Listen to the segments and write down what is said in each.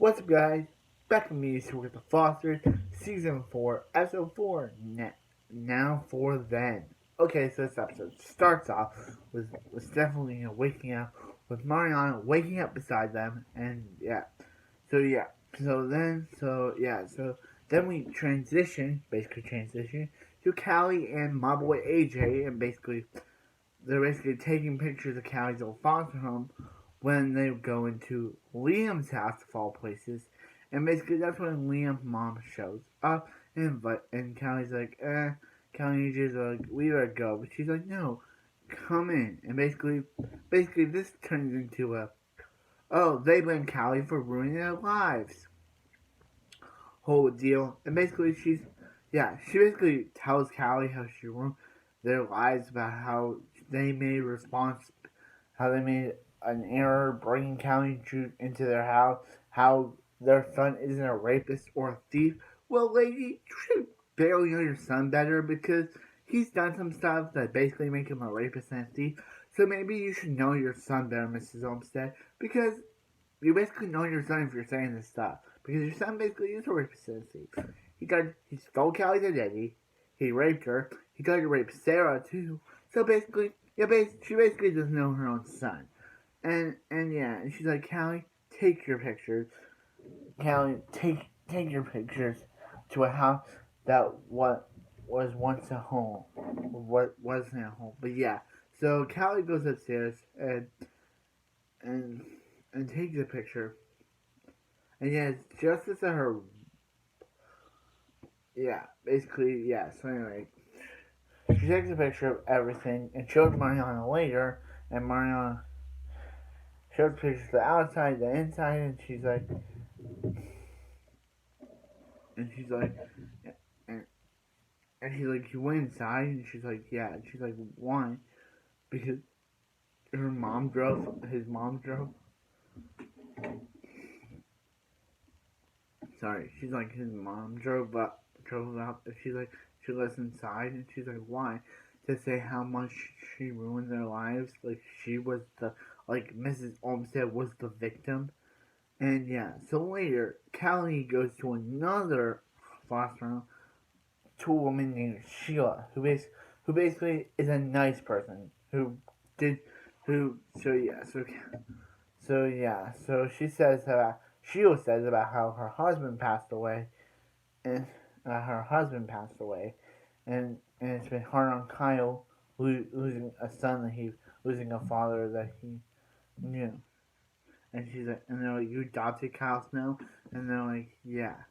What's up, guys? Back with me with the Fosters, Season 4, Episode 4, Now for Then. Okay, so this episode starts off with Stephanie waking up, with Mariana waking up beside them, and so yeah, so then we basically transition, to Callie and my boy AJ, and they're basically taking pictures of Callie's old foster home when they go into Liam's house of all places. And basically that's when Liam's mom shows up and Callie's like, Callie and AJ's like, we gotta go. But she's like, no, come in. And basically this turns into they blame Callie for ruining their lives whole deal. And basically she basically tells Callie how she ruined their lives, about they made response how they made an error bringing Callie into their house, how their son isn't a rapist or a thief. Well, lady, you should barely know your son better, because he's done some stuff that basically make him a rapist and a thief. So maybe you should know your son better, Mrs. Olmsted, because you basically know your son if you're saying this stuff. Because your son basically is a rapist and a thief. He stole Callie's identity. He raped her. He tried to rape Sarah too. So basically, she basically doesn't know her own son. And she's like, Callie, take your pictures. Callie, take your pictures to a house that was once a home. What wasn't a home. But yeah. So Callie goes upstairs and takes a picture. And yeah, it's just as her basically, so anyway, she takes a picture of everything and shows Mariana later, and Mariana shows pictures of the outside, the inside, and she's like, and she's like, you went inside, and she's like, yeah, and she's like, why? Because his mom drove, sorry, she's like, his mom drove up, and she's like, she lives inside, and she's like, why? To say how much she ruined their lives, like she was Mrs. Olmsted was the victim. And yeah, so later, Callie goes to another foster home to a woman named Sheila, who basically is a nice person, so Sheila says about how her husband passed away, and it's been hard on Kyle losing a son losing a father that he knew. And she's like, and they're like, you adopted Kyle Snow? And they're like, yeah,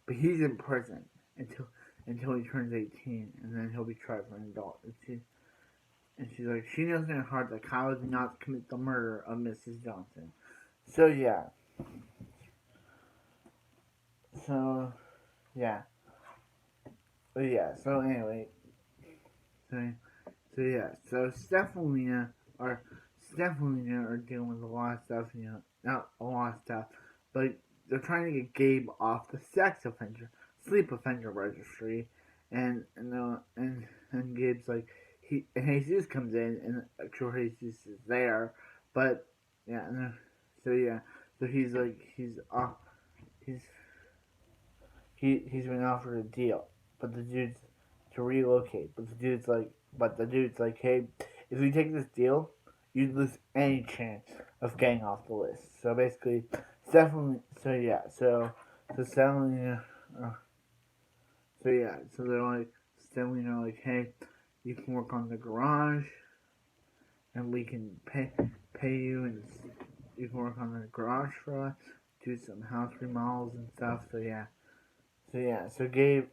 but he's in prison until he turns 18, and then he'll be tried for an adult. And she's like, she knows in her heart that Kyle did not commit the murder of Mrs. Johnson. So yeah. So yeah. So anyway. So Steph and Lena are dealing with a lot of stuff, not a lot of stuff, but they're trying to get Gabe off the sleep offender registry, and Gabe's like, and Jesus comes in, and actually Jesus is there, but so he's like, he's been offered a deal, but the dude's to relocate, but the dude's like, hey, if you take this deal, you lose any chance of getting off the list. So basically, definitely, so they're like, hey, you can work on the garage, and we can pay you, and you can work on the garage for us, do some house remodels and stuff. So Gabe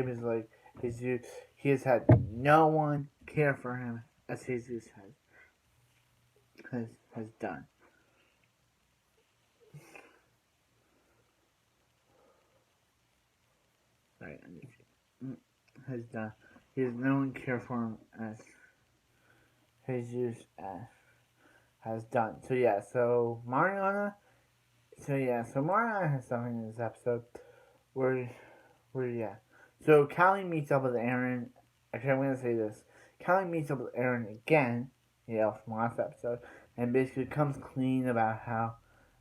is like, he has had no one care for him as Jesus has done. Sorry, has done. He has no one care for him as Jesus has done. So Mariana has something in this episode where So Callie meets up with Aaron. Actually, I'm gonna say this. Callie meets up with Aaron again, from last episode, and basically comes clean about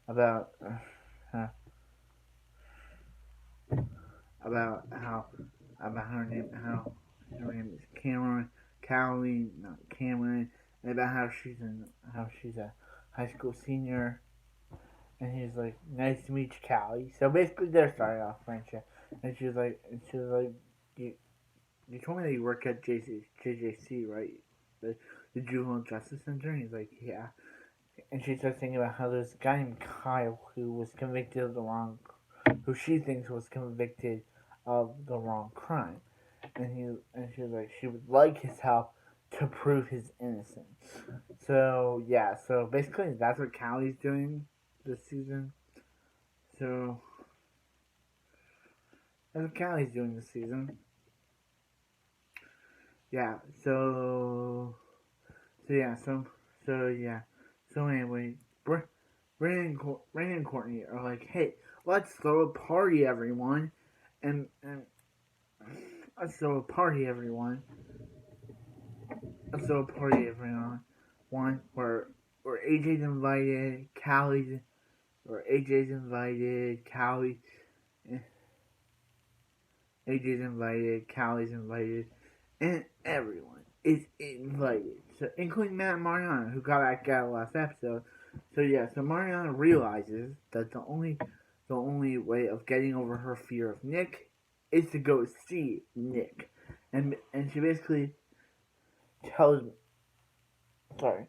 about uh, about how about her name is Cameron, Callie, not Cameron, and about how she's a high school senior. And he's like, "Nice to meet you, Callie." So basically, they're starting off friendship. And she was like, you told me that you work at JJC, right? The the Juvenile Justice Center." And he's like, "Yeah." And she starts thinking about how there's a guy named Kyle who was convicted of the wrong, who she thinks was convicted of the wrong crime. And she was like, she would like his help to prove his innocence. So yeah, so basically that's what Callie's doing this season. So that's what Callie's doing this season. Yeah. So So anyway, Brandon and Courtney are like, hey, let's throw a party, everyone, and let's throw a party, everyone. Let's throw a party, everyone. One where AJ's invited, Callie, AJ's invited, Callie's invited, and everyone is invited. So including Matt and Mariana, who got back out last episode. So Mariana realizes that the only way of getting over her fear of Nick is to go see Nick. And tells sorry.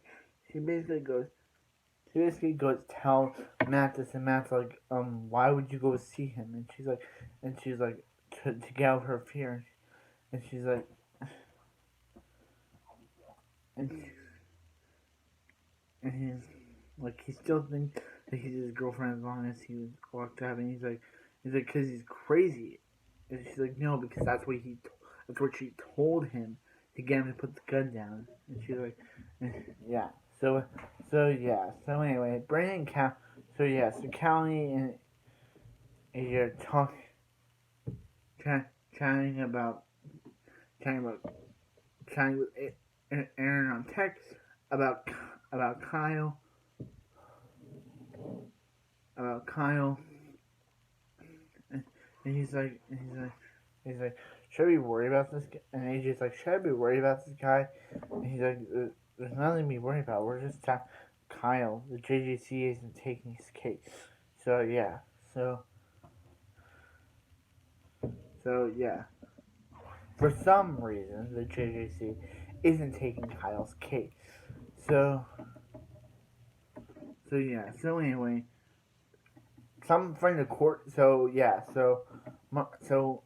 She basically goes tell Matt this, and Matt's like, why would you go see him? And she's like to get over her fear. And she's like, and and he's like, he still thinks that he's his girlfriend as long as he walked up. And he's like, cause he's crazy. And she's like, no, because that's what she told him to get him to put the gun down. And she's like, yeah. So anyway, Brandon and Cal. So Callie and you're chatting about chatting about chatting with Aaron on text about Kyle about Kyle, and he's like, should we worry about this guy? And AJ's like, should I be worried about this guy? And he's like, there's nothing to be worried about. We're just Kyle. The JJC isn't taking his case. So yeah, so yeah. For some reason, the JJC isn't taking Kyle's case. So yeah. So anyway, some friend of court. So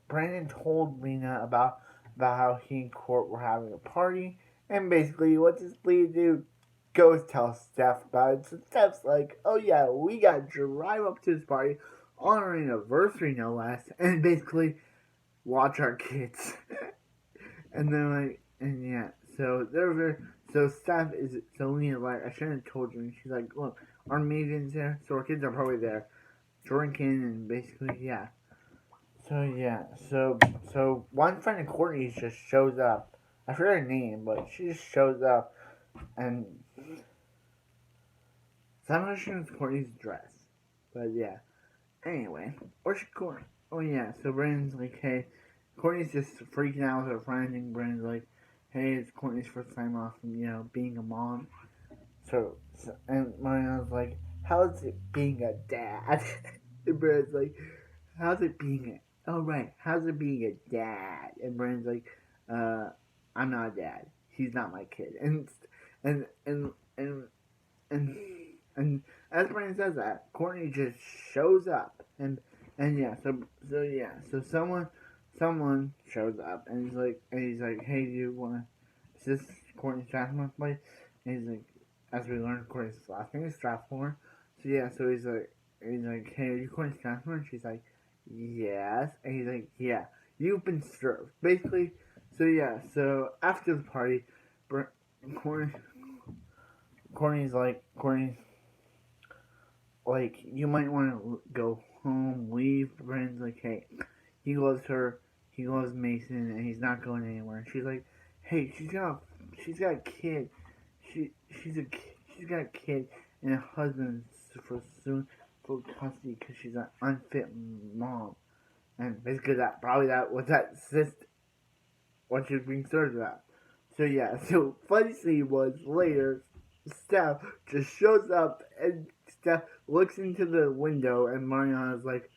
Brandon told Lena about how he and Court were having a party, and basically what does Lena do? Goes tell Steph about it. So Steph's like, "Oh yeah, we got to drive up to this party on our anniversary, no less, and basically watch our kids." And they're like, and yeah, so they're very. So Steph is so Lena like, I shouldn't have told you. And she's like, look, our Megan's there, so our kids are probably there drinking and basically yeah. So one friend of Courtney's just shows up. I forget her name, but she just shows up and somehow she knows Courtney's dress. But yeah. Anyway, where's Courtney? Oh yeah, so Brandon's like, hey, Courtney's just freaking out with her friend, and Brandon's like, hey, it's Courtney's first time off from, being a mom. And Mariana's like, how's it being a dad? And Brandon's like, how's it being oh right, how's it being a dad? And Brandon's like, I'm not a dad. He's not my kid. And and and and and as Brandon says that, Courtney just shows up and yeah, so someone shows up and he's like, hey, do you wanna is this Courtney's Strathmore place? And he's like, as we learned, Courtney's last name is Strathmore. So yeah, so he's like, hey, are you Courtney Strathmore? And she's like, yes. And he's like, yeah, you've been served. Basically, so yeah, so after the party, Courtney's like, you might want to go home, leave. Brandon's like, hey, he loves her, he loves Mason, and he's not going anywhere. And she's like, hey, she's got a kid. She's she's got a kid and a husband for soon for custody because she's an unfit mom. And basically that was that sister what she was being served about. So yeah, so funny scene was later Steph just shows up and Steph looks into the window and Mariana's like,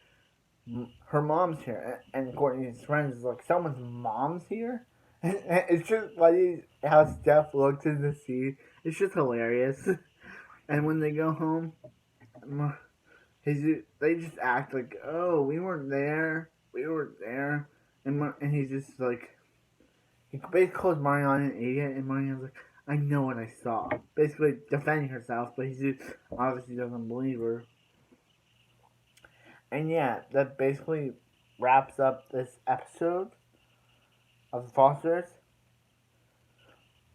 her mom's here. And Courtney's friends is like, someone's mom's here? And it's just funny how Steph looks in the sea. It's just hilarious. And when they go home, they just act like, oh, we weren't there. We weren't there. And he's just like, he basically calls Mariana an idiot, and Mariana's like, I know what I saw. Basically defending herself, but he obviously doesn't believe her. And yeah, that basically wraps up this episode of The Fosters.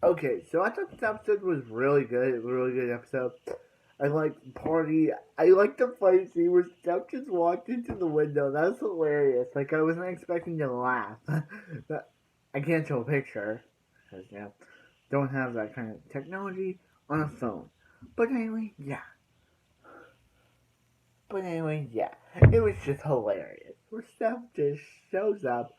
Okay, so I thought this episode was really good. It was a really good episode. I liked the party. I liked the fight scene where Steph just walked into the window. That was hilarious. Like, I wasn't expecting to laugh. I can't show a picture because don't have that kind of technology on a phone. But anyway, yeah. It was just hilarious. Where Steph just shows up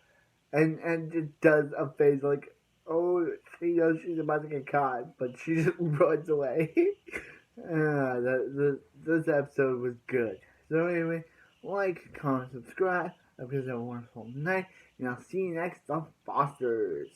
and just does a face like, oh, she knows she's about to get caught, but she just runs away. This episode was good. So anyway, like, comment, subscribe. I hope you have a wonderful night, and I'll see you next on Fosters.